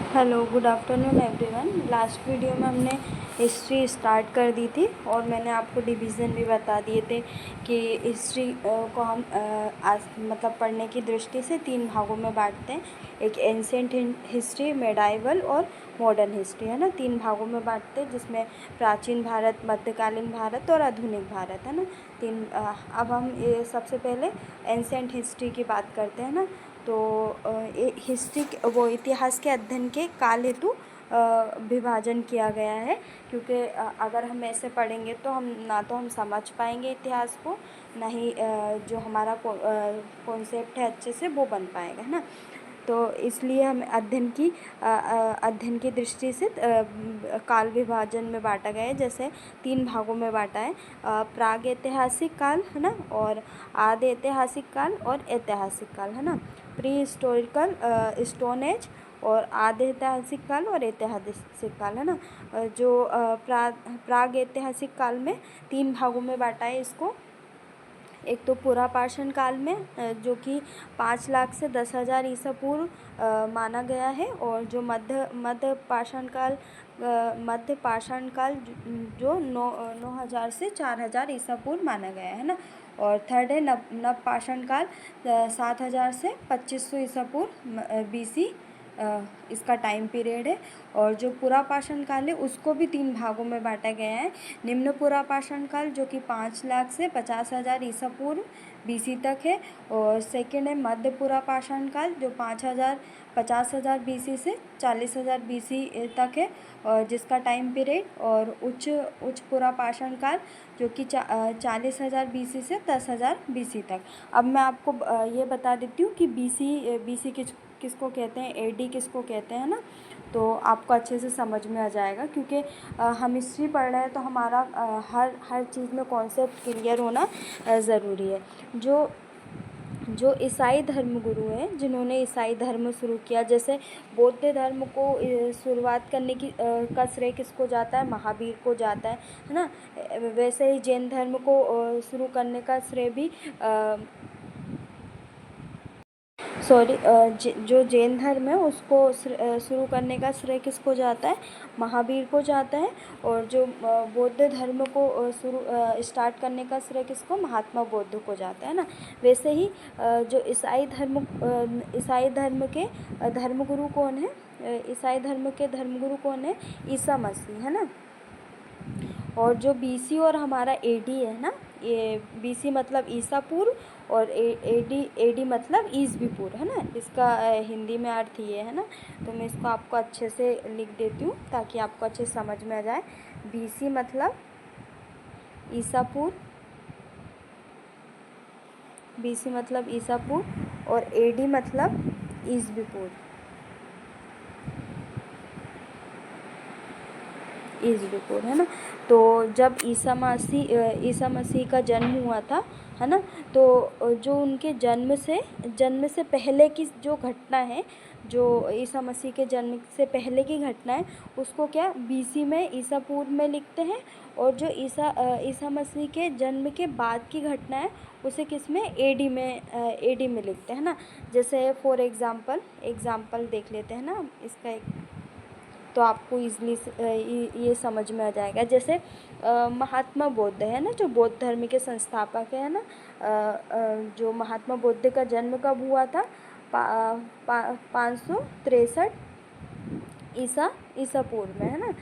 Hello, good afternoon everyone. Last video में हमने history start कर दी थी और मैंने आपको डिवीज़न भी बता दिए थे कि हिस्ट्री को हम मतलब पढ़ने की दृष्टि से तीन भागों में बांटते हैं। एक एंशिएंट हिस्ट्री, मेडाइवल और मॉडर्न हिस्ट्री, है ना। तीन भागों में बांटते हैं, जिसमें प्राचीन भारत, मध्यकालीन भारत और आधुनिक भारत, है ना। अब हम ये सबसे पहले एंशिएंट हिस्ट्री की बात करते हैं ना। तो हिस्ट्री वो इतिहास के अध्ययन के काल हेतु विभाजन किया गया है, क्योंकि अगर हम ऐसे पढ़ेंगे तो हम समझ पाएंगे इतिहास को, ना ही जो हमारा कॉन्सेप्ट है अच्छे से वो बन पाएगा, है ना। तो इसलिए हम अध्ययन की दृष्टि से काल विभाजन में बांटा गया है। जैसे तीन भागों में बांटा है, प्राग ऐतिहासिक काल, है ना, और आदि ऐतिहासिक काल और ऐतिहासिक काल, है ना। प्री हिस्टोरिकल स्टोन एज और आदि ऐतिहासिक काल और ऐतिहासिक काल, है ना। जो प्राग ऐतिहासिक काल में तीन भागों में बांटा है इसको। एक तो पुरापाषाण काल में, जो कि 5 लाख से 10,000 ईसा पूर्व माना गया है, और जो मध्य पाषाण काल जो 9,000 से 4,000 ईसा पूर्व माना गया है ना। और थर्ड है नव पाषाण काल, 7,000 से 2,500 ईसा पूर्व BC इसका टाइम पीरियड है। और जो पुरापाषाण काल है उसको भी तीन भागों में बांटा गया है। निम्न पुरापाषाण काल, जो कि 5 लाख से 50,000 ईसा पूर्व BC तक है। और सेकेंड है मध्य पुरापाषाण काल, जो 50,000 BC से 40,000 BC तक है, और जिसका टाइम पीरियड। और उच्च पुरापाषाण काल, जो कि 40,000 BC से 10,000 BC तक। अब मैं आपको ये बता देती हूँ कि BC किसको कहते हैं, AD किसको कहते हैं ना। तो आपको अच्छे से समझ में आ जाएगा, क्योंकि हम हिस्ट्री पढ़ रहे हैं तो हमारा हर चीज़ में कॉन्सेप्ट क्लियर होना ज़रूरी है। जो ईसाई धर्मगुरु हैं, जिन्होंने ईसाई धर्म शुरू किया, जैसे बौद्ध धर्म को शुरुआत करने का श्रेय किसको जाता है, महावीर को जाता है ना। वैसे ही जैन धर्म को शुरू करने का श्रेय भी जो जैन धर्म है उसको शुरू करने का श्रेय किसको जाता है, महावीर को जाता है। और जो बौद्ध धर्म को स्टार्ट करने का श्रेय किसको, महात्मा बुद्ध को जाता है ना। वैसे ही जो ईसाई धर्म के धर्मगुरु कौन है, ईसाई धर्म के धर्मगुरु कौन है, ईसा मसीह, है ना। और जो BC और हमारा AD है ना, ये BC मतलब ईसा पूर्व और AD मतलब ईसवी पूर्व, है ना। इसका हिंदी में अर्थ ये है ना। तो मैं इसको आपको अच्छे से लिख देती हूँ ताकि आपको अच्छे से समझ में आ जाए। BC मतलब ईसा पूर्व, BC मतलब ईसा पूर्व, और AD मतलब ईसवी पूर्व, ईसवी पूर्व, है ना। तो जब ईसा मसीह का जन्म हुआ था, है ना, तो जो उनके जन्म से पहले की जो घटना है, जो ईसा मसीह के जन्म से पहले की घटना है, उसको क्या BC में, ईसा पूर्व में लिखते हैं। और जो ईसा मसीह के जन्म के बाद की घटना है उसे किस में, AD में लिखते हैं ना। जैसे फॉर एग्ज़ाम्पल देख लेते हैं ना इसका एक, तो आपको ईज़िली ये समझ में आ जाएगा। जैसे महात्मा बुद्ध है ना, जो बौद्ध धर्म के संस्थापक है ना। जो महात्मा बुद्ध का जन्म कब हुआ था, 563 ईसा पूर्व में, है ना।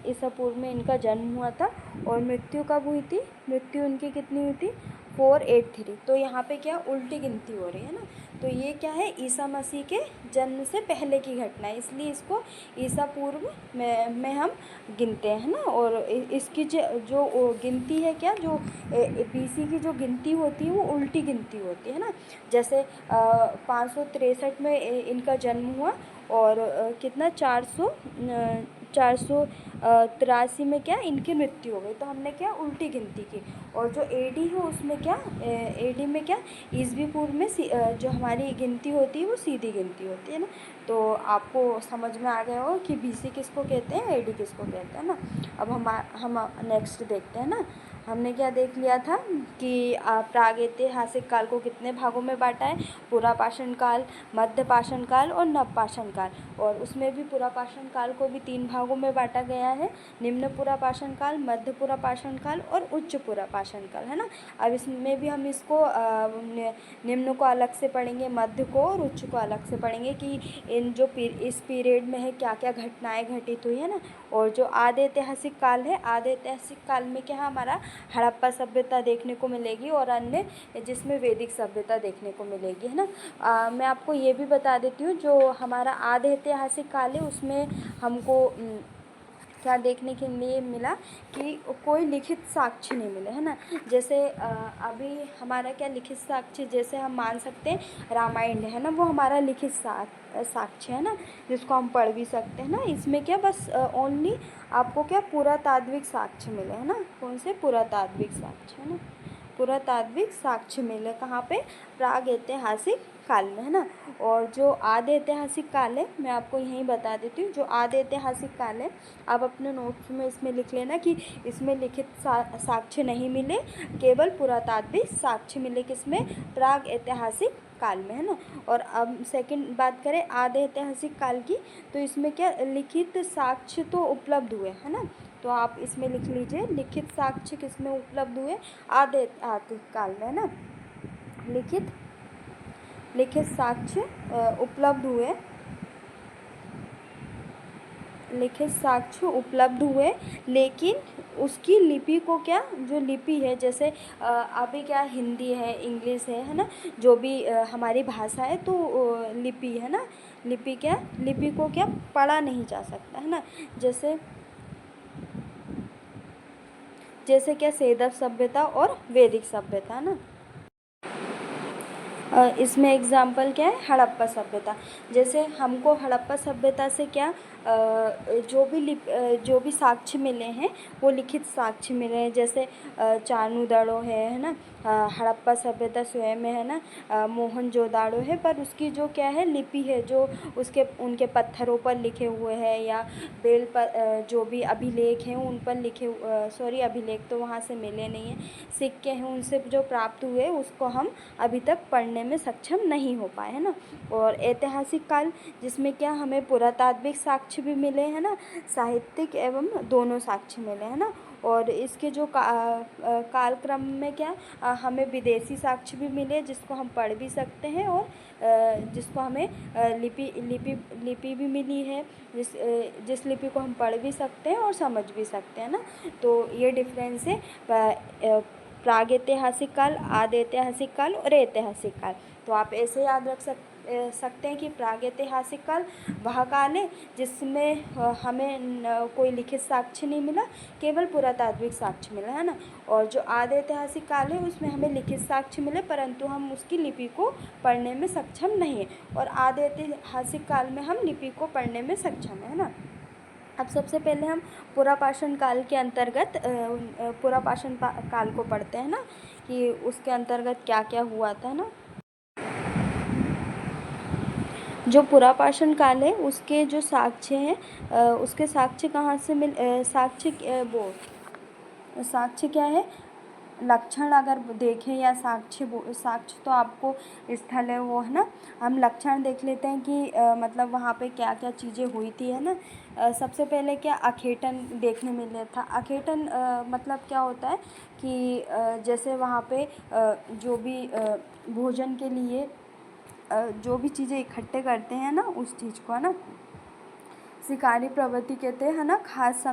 ईसा पूर्व में इनका जन्म हुआ था। और मृत्यु कब हुई थी, मृत्यु उनकी कितनी हुई थी, 483। तो यहाँ पे क्या उल्टी गिनती हो रही है ना। तो ये क्या है, ईसा मसीह के जन्म से पहले की घटना है, इसलिए इसको ईसा पूर्व में हम गिनते हैं ना। और इसकी जो गिनती है क्या, जो BC की जो गिनती होती है वो उल्टी गिनती होती है ना। जैसे 563 में इनका जन्म हुआ, और कितना 483 में क्या इनकी मृत्यु हो गई, तो हमने क्या उल्टी गिनती की। और जो AD है उसमें क्या, AD में क्या ईसवी पूर्व में जो हमारी गिनती होती है वो सीधी गिनती होती है ना। तो आपको समझ में आ गया हो कि BC किसको कहते हैं, AD किसको कहते हैं ना। अब हम नेक्स्ट देखते हैं ना। हमने क्या देख लिया था कि प्रागैतिहासिक काल को कितने भागों में बांटा है, पुरापाषाण काल, मध्यपाषाण काल और नवपाषाण काल। और उसमें भी पुरापाषाण काल को भी 3 भागों में बांटा गया है, निम्न पुरापाषाण काल, मध्य पुरापाषाण काल और उच्च पुरापाषाण काल, है ना। अब इसमें भी हम इसको निम्न को अलग से पढ़ेंगे, मध्य को और उच्च को अलग से पढ़ेंगे कि इन जो इस पीरियड में है क्या क्या घटनाएं घटित हुई है ना। और जो आदि ऐतिहासिक काल है, आदि ऐतिहासिक काल में क्या हमारा हड़प्पा सभ्यता देखने को मिलेगी और अन्य जिसमें वैदिक सभ्यता देखने को मिलेगी, है ना। मैं आपको ये भी बता देती हूँ, जो हमारा आदि ऐतिहासिक काल है उसमें हमको क्या देखने के लिए मिला कि कोई लिखित साक्ष्य नहीं मिले, है ना। जैसे अभी हमारा क्या लिखित साक्ष्य, जैसे हम मान सकते हैं रामायण है ना, वो हमारा लिखित साक्ष्य है ना, जिसको हम पढ़ भी सकते हैं ना। इसमें क्या बस ओनली आपको क्या पुरातात्विक साक्ष्य मिले, है ना। कौन से पुरातात्विक साक्ष्य, है ना, पुरातात्विक साक्ष्य मिले कहाँ पे, प्राग ऐतिहासिक काल में, है ना। और जो आदि ऐतिहासिक काल है, मैं आपको यहीं बता देती हूँ, जो आदि ऐतिहासिक काल है आप अपने नोट्स में इसमें लिख लेना कि इसमें लिखित साक्ष्य नहीं मिले, केवल पुरातात्विक साक्ष्य मिले, किसमें, प्राग ऐतिहासिक काल में, है ना। और अब सेकंड बात करें आदि ऐतिहासिक काल की, तो इसमें क्या लिखित साक्ष्य तो उपलब्ध हुए, है ना। तो आप इसमें लिख लीजिए लिखित साक्ष्य किसमें उपलब्ध हुए, आदि ऐतिहासिक काल में, है ना। लिखित साक्ष्य उपलब्ध हुए, लिखित साक्ष्य उपलब्ध हुए, लेकिन उसकी लिपि को क्या, जो लिपि है, जैसे अभी क्या हिंदी है, इंग्लिश है ना, जो भी हमारी भाषा है, तो लिपि है ना, लिपि क्या, लिपि को क्या पढ़ा नहीं जा सकता, है ना। जैसे क्या सेदव सभ्यता और वैदिक सभ्यता, है ना। इसमें एग्जाम्पल क्या है, हड़प्पा सभ्यता। जैसे हमको हड़प्पा सभ्यता से क्या जो भी साक्ष्य मिले हैं वो लिखित साक्ष्य मिले हैं, जैसे चानुदड़ो है ना, हड़प्पा सभ्यता स्वयं में, है ना, मोहनजोदाड़ो है, पर उसकी जो क्या है लिपि है, जो उनके पत्थरों पर लिखे हुए हैं, या बेल पर जो भी अभिलेख हैं उन पर सॉरी अभिलेख तो वहाँ से मिले नहीं हैं, सिक्के हैं उनसे जो प्राप्त हुए उसको हम अभी तक पढ़ने में सक्षम नहीं हो पाए, है ना। और ऐतिहासिक काल, जिसमें क्या हमें पुरातात्विक साक्ष्य भी मिले, है ना, साहित्यिक एवं दोनों साक्ष्य मिले, है ना। और इसके जो कालक्रम में क्या हमें विदेशी साक्ष्य भी मिले, जिसको हम पढ़ भी सकते हैं, और जिसको हमें लिपि भी मिली है, जिस लिपि को हम पढ़ भी सकते हैं और समझ भी सकते हैं ना। तो ये डिफरेंस है प्रागैतिहासिक काल, आदि ऐतिहासिक काल और ऐतिहासिक काल। तो आप ऐसे याद रख सकते हैं कि प्रागैतिहासिक काल वह काल है जिसमें हमें कोई लिखित साक्ष्य नहीं मिला, केवल पुरातात्विक साक्ष्य मिला, है ना। और जो आदि ऐतिहासिक काल है उसमें हमें लिखित साक्ष्य मिले, परंतु हम उसकी लिपि को पढ़ने में सक्षम नहीं है, और आदि ऐतिहासिक काल में हम लिपि को पढ़ने में सक्षम है ना। अब सबसे पहले हम पुरापाषाण काल के अंतर्गत पुरापाषाण काल को पढ़ते हैं ना, कि उसके अंतर्गत क्या क्या हुआ था ना। जो पुरापाषाण काल है उसके जो साक्ष्य हैं उसके साक्ष्य कहाँ से साक्ष्य क्या है, लक्षण अगर देखें या साक्ष्य तो आपको स्थल है वो, है ना। हम लक्षण देख लेते हैं कि मतलब वहाँ पे क्या क्या चीज़ें हुई थी, है ना। सबसे पहले क्या अखेटन देखने मिला था। अखेटन मतलब क्या होता है कि जैसे वहाँ पे जो भी भोजन के लिए जो भी चीज़ें इकट्ठे करते हैं ना, उस चीज़ को, है ना, शिकारी प्रवृत्ति कहते हैं, है ना। खास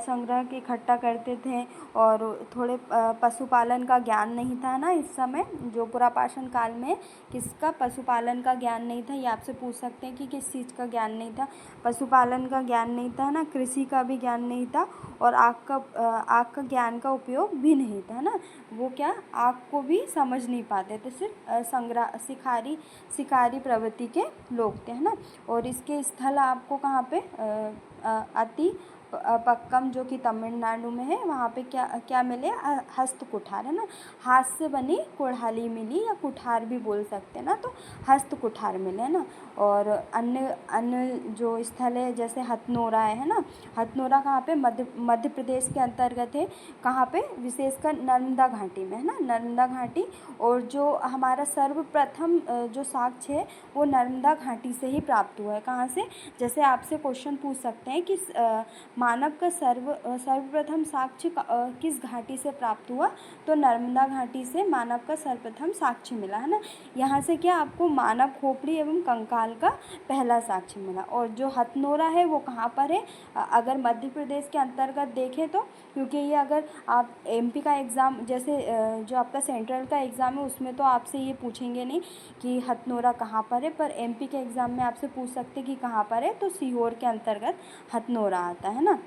संग्रह के इकट्ठा करते थे, और थोड़े पशुपालन का ज्ञान नहीं था ना इस समय, जो पुरापाषाण काल में किसका पशुपालन का ज्ञान नहीं था। ये आपसे पूछ सकते हैं कि किस चीज़ का ज्ञान नहीं था, पशुपालन का ज्ञान नहीं था ना, कृषि का भी ज्ञान नहीं था, और आग का ज्ञान का उपयोग भी नहीं था ना। वो क्या आग को भी समझ नहीं पाते थे, सिर्फ शिकारी प्रवृत्ति के लोग थे, है ना। और इसके स्थल आपको कहाँ पे अति पक्कम जो कि तमिलनाडु में है, वहाँ पे क्या क्या मिले, हस्त कुठार, है ना, हाथ से बनी कुल्हाड़ी मिली, या कुठार भी बोल सकते हैं ना, तो हस्त कुठार मिले, है ना। और अन्य अन्य जो स्थल है जैसे हथनोरा है ना, हथनोरा कहाँ पे, मध्य प्रदेश के अंतर्गत है। कहाँ पे, विशेषकर नर्मदा घाटी में, है ना, नर्मदा घाटी। और जो हमारा सर्वप्रथम जो साक्ष्य है वो नर्मदा घाटी से ही प्राप्त हुआ है। कहाँ से, जैसे आपसे क्वेश्चन पूछ सकते हैं कि मानव का सर्वप्रथम साक्ष्य किस घाटी से प्राप्त हुआ, तो नर्मदा घाटी से मानव का सर्वप्रथम साक्ष्य मिला, है ना। यहाँ से क्या आपको मानव खोपड़ी एवं कंकाल का पहला साक्ष्य मिला। और जो हथनोरा है वो कहाँ पर है, अगर मध्य प्रदेश के अंतर्गत देखें तो, क्योंकि ये अगर आप एमपी का एग्ज़ाम, जैसे जो आपका सेंट्रल का एग्ज़ाम है उसमें तो आपसे ये पूछेंगे नहीं कि हथनोरा कहाँ पर है, पर एमपी के एग्ज़ाम में आपसे पूछ सकते कि कहाँ पर है, तो सीहोर के अंतर्गत हथनोरा आता है ना।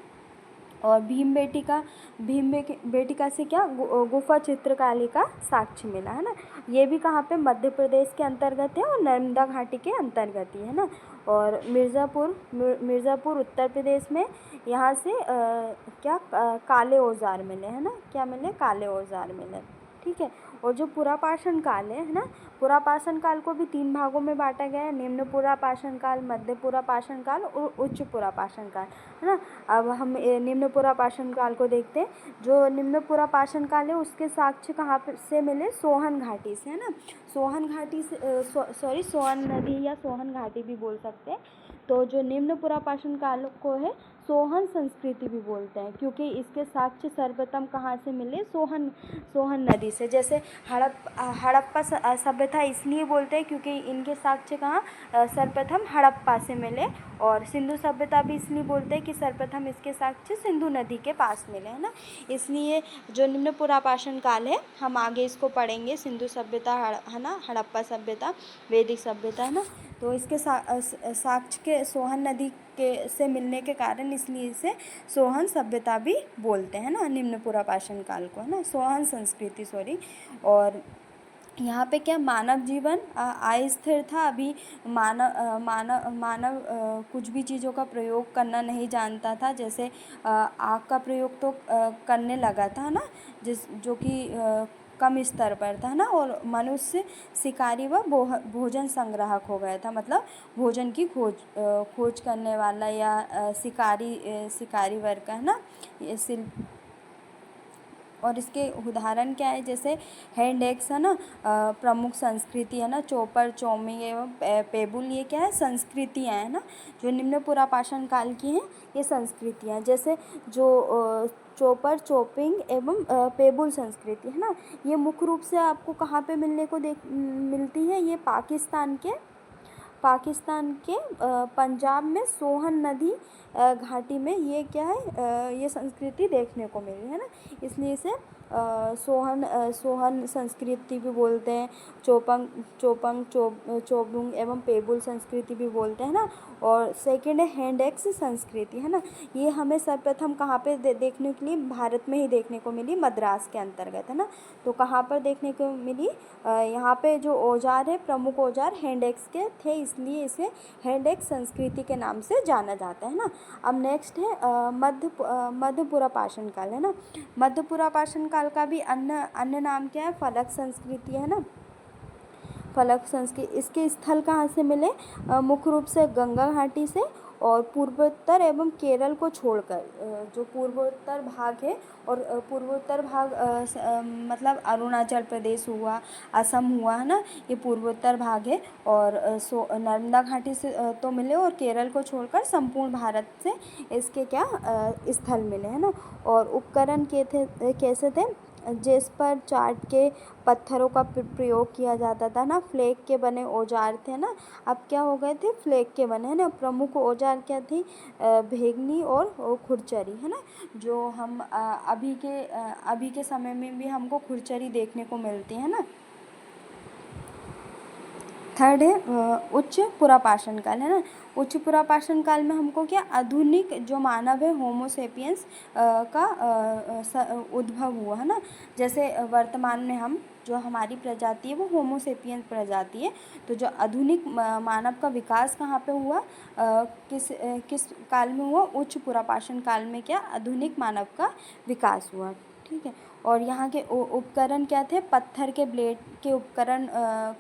और भीम बेटिका से क्या, गुफा चित्रकारी का साक्ष्य मिला, है ना। ये भी कहाँ पे, मध्य प्रदेश के अंतर्गत है और नर्मदा घाटी के अंतर्गत ही, है ना। और मिर्ज़ापुर उत्तर प्रदेश में, यहाँ से क्या काले औजार मिले, है ना, क्या मिले, काले औजार मिले, ठीक है। और जो पुरापाषाण काल है ना, पुरापाषाण काल को भी 3 भागों में बांटा गया है, निम्न पुरापाषाण काल, मध्य पुरापाषाण काल और उच्च पुरापाषाण काल, है ना। अब हम निम्न पुरापाषाण काल को देखते हैं। जो निम्न पुरापाषाण काल है उसके साक्ष्य कहाँ से मिले, सोहन घाटी से, है ना। सोहन घाटी से सोहन नदी या सोहन घाटी भी बोल सकते हैं। तो जो निम्न पुरापाषाण काल को है सोहन संस्कृति भी बोलते हैं, क्योंकि इसके साक्ष्य सर्वप्रथम कहाँ से मिले, सोहन नदी से। जैसे हड़प्पा सभ्यता इसलिए बोलते हैं क्योंकि इनके साक्ष्य कहाँ, सर्वप्रथम हड़प्पा से मिले। और सिंधु सभ्यता भी इसलिए बोलते हैं कि सर्वप्रथम इसके साक्ष्य सिंधु नदी के पास मिले, है ना। इसलिए जो निम्न पुरापाषाण काल है हम आगे इसको पढ़ेंगे, सिंधु सभ्यता, है ना, हड़प्पा सभ्यता, वैदिक सभ्यता, है ना। तो इसके साक्ष्य के सोहन नदी के से मिलने के कारण इसलिए इसे सोहन सभ्यता भी बोलते हैं ना, निम्न पुरापाषाण काल को, है ना, सोहन संस्कृति, सॉरी। और यहाँ पे क्या, मानव जीवन अस्थिर था। अभी मानव कुछ भी चीज़ों का प्रयोग करना नहीं जानता था। जैसे आग का प्रयोग तो करने लगा था ना, जो कि कम स्तर पर था ना। और मनुष्य शिकारी व भोजन संग्राहक हो गया था, मतलब भोजन की खोज करने वाला, या शिकारी वर्ग का, है ना, ये शिल्प। और इसके उदाहरण क्या है, जैसे हैंड एक्स, है ना, प्रमुख संस्कृति, है ना, चोपर, चौमिंग एवं पेबुल, ये क्या है, संस्कृतियाँ हैं ना, जो निम्न पुरापाषाण काल की हैं, ये संस्कृतियाँ। जैसे जो चोपर, चोपिंग एवं पेबुल संस्कृति, है ना, ये मुख्य रूप से आपको कहाँ पे मिलती है, ये पाकिस्तान के पंजाब में सोहन नदी घाटी में ये क्या है, ये संस्कृति देखने को मिली, है ना। इसलिए इसे सोहन संस्कृति भी बोलते हैं, चोबुंग एवं पेबुल संस्कृति भी बोलते हैं ना। और सेकंड है हैंड एक्स संस्कृति, है ना। ये हमें सर्वप्रथम कहाँ पे देखने के लिए, भारत में ही देखने को मिली, मद्रास के अंतर्गत, है ना। तो कहाँ पर देखने को मिली, यहाँ पे जो औजार है, प्रमुख औजार हैंड एक्स के थे, इसलिए इसे हैंड एक्स संस्कृति के नाम से जाना जाता है ना। अब नेक्स्ट है मध्य पुरापाषाण काल, है ना। मध्य पुरापाषाण काल का भी अन्य नाम क्या है, फलक संस्कृति, है ना। फलक संस्कृति, इसके स्थल कहाँ से मिले, मुख्य रूप से गंगा घाटी से, और पूर्वोत्तर एवं केरल को छोड़कर जो पूर्वोत्तर भाग है, और पूर्वोत्तर भाग मतलब अरुणाचल प्रदेश हुआ, असम हुआ, है ना, ये पूर्वोत्तर भाग है। और नर्मदा घाटी से तो मिले, और केरल को छोड़कर संपूर्ण भारत से इसके क्या स्थल मिले, है ना। और उपकरण कैसे थे, जिस पर चाट के पत्थरों का प्रयोग किया जाता था ना, फ्लेक के बने औजार थे ना, अब क्या हो गए थे, फ्लेक के बने, है ना। प्रमुख औजार क्या थी, भेगनी और खुरचरी, है ना, जो हम अभी के समय में भी हमको खुरचरी देखने को मिलती है ना। थर्ड है उच्च पुरापाषाण काल, है ना। उच्च पुरापाषाण काल में हमको क्या, आधुनिक जो मानव है, होमोसेपियंस का उद्भव हुआ, है ना। जैसे वर्तमान में हम जो हमारी प्रजाति है वो होमो सेपियंस प्रजाति है। तो जो आधुनिक मानव का विकास कहाँ पे हुआ, किस काल में हुआ, उच्च पुरापाषाण काल में क्या आधुनिक मानव का विकास हुआ। ठीक है। और यहाँ के उपकरण क्या थे, पत्थर के ब्लेड के उपकरण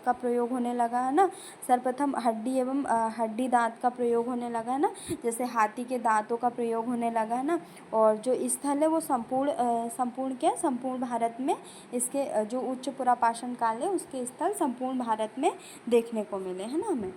का प्रयोग होने लगा है ना। सर्वप्रथम हड्डी एवं हड्डी दांत का प्रयोग होने लगा है ना, जैसे हाथी के दांतों का प्रयोग होने लगा है ना। और जो स्थल है वो संपूर्ण भारत में इसके जो उच्च पुरापाषाण काल है उसके स्थल संपूर्ण भारत में देखने को मिले, है ना हमें।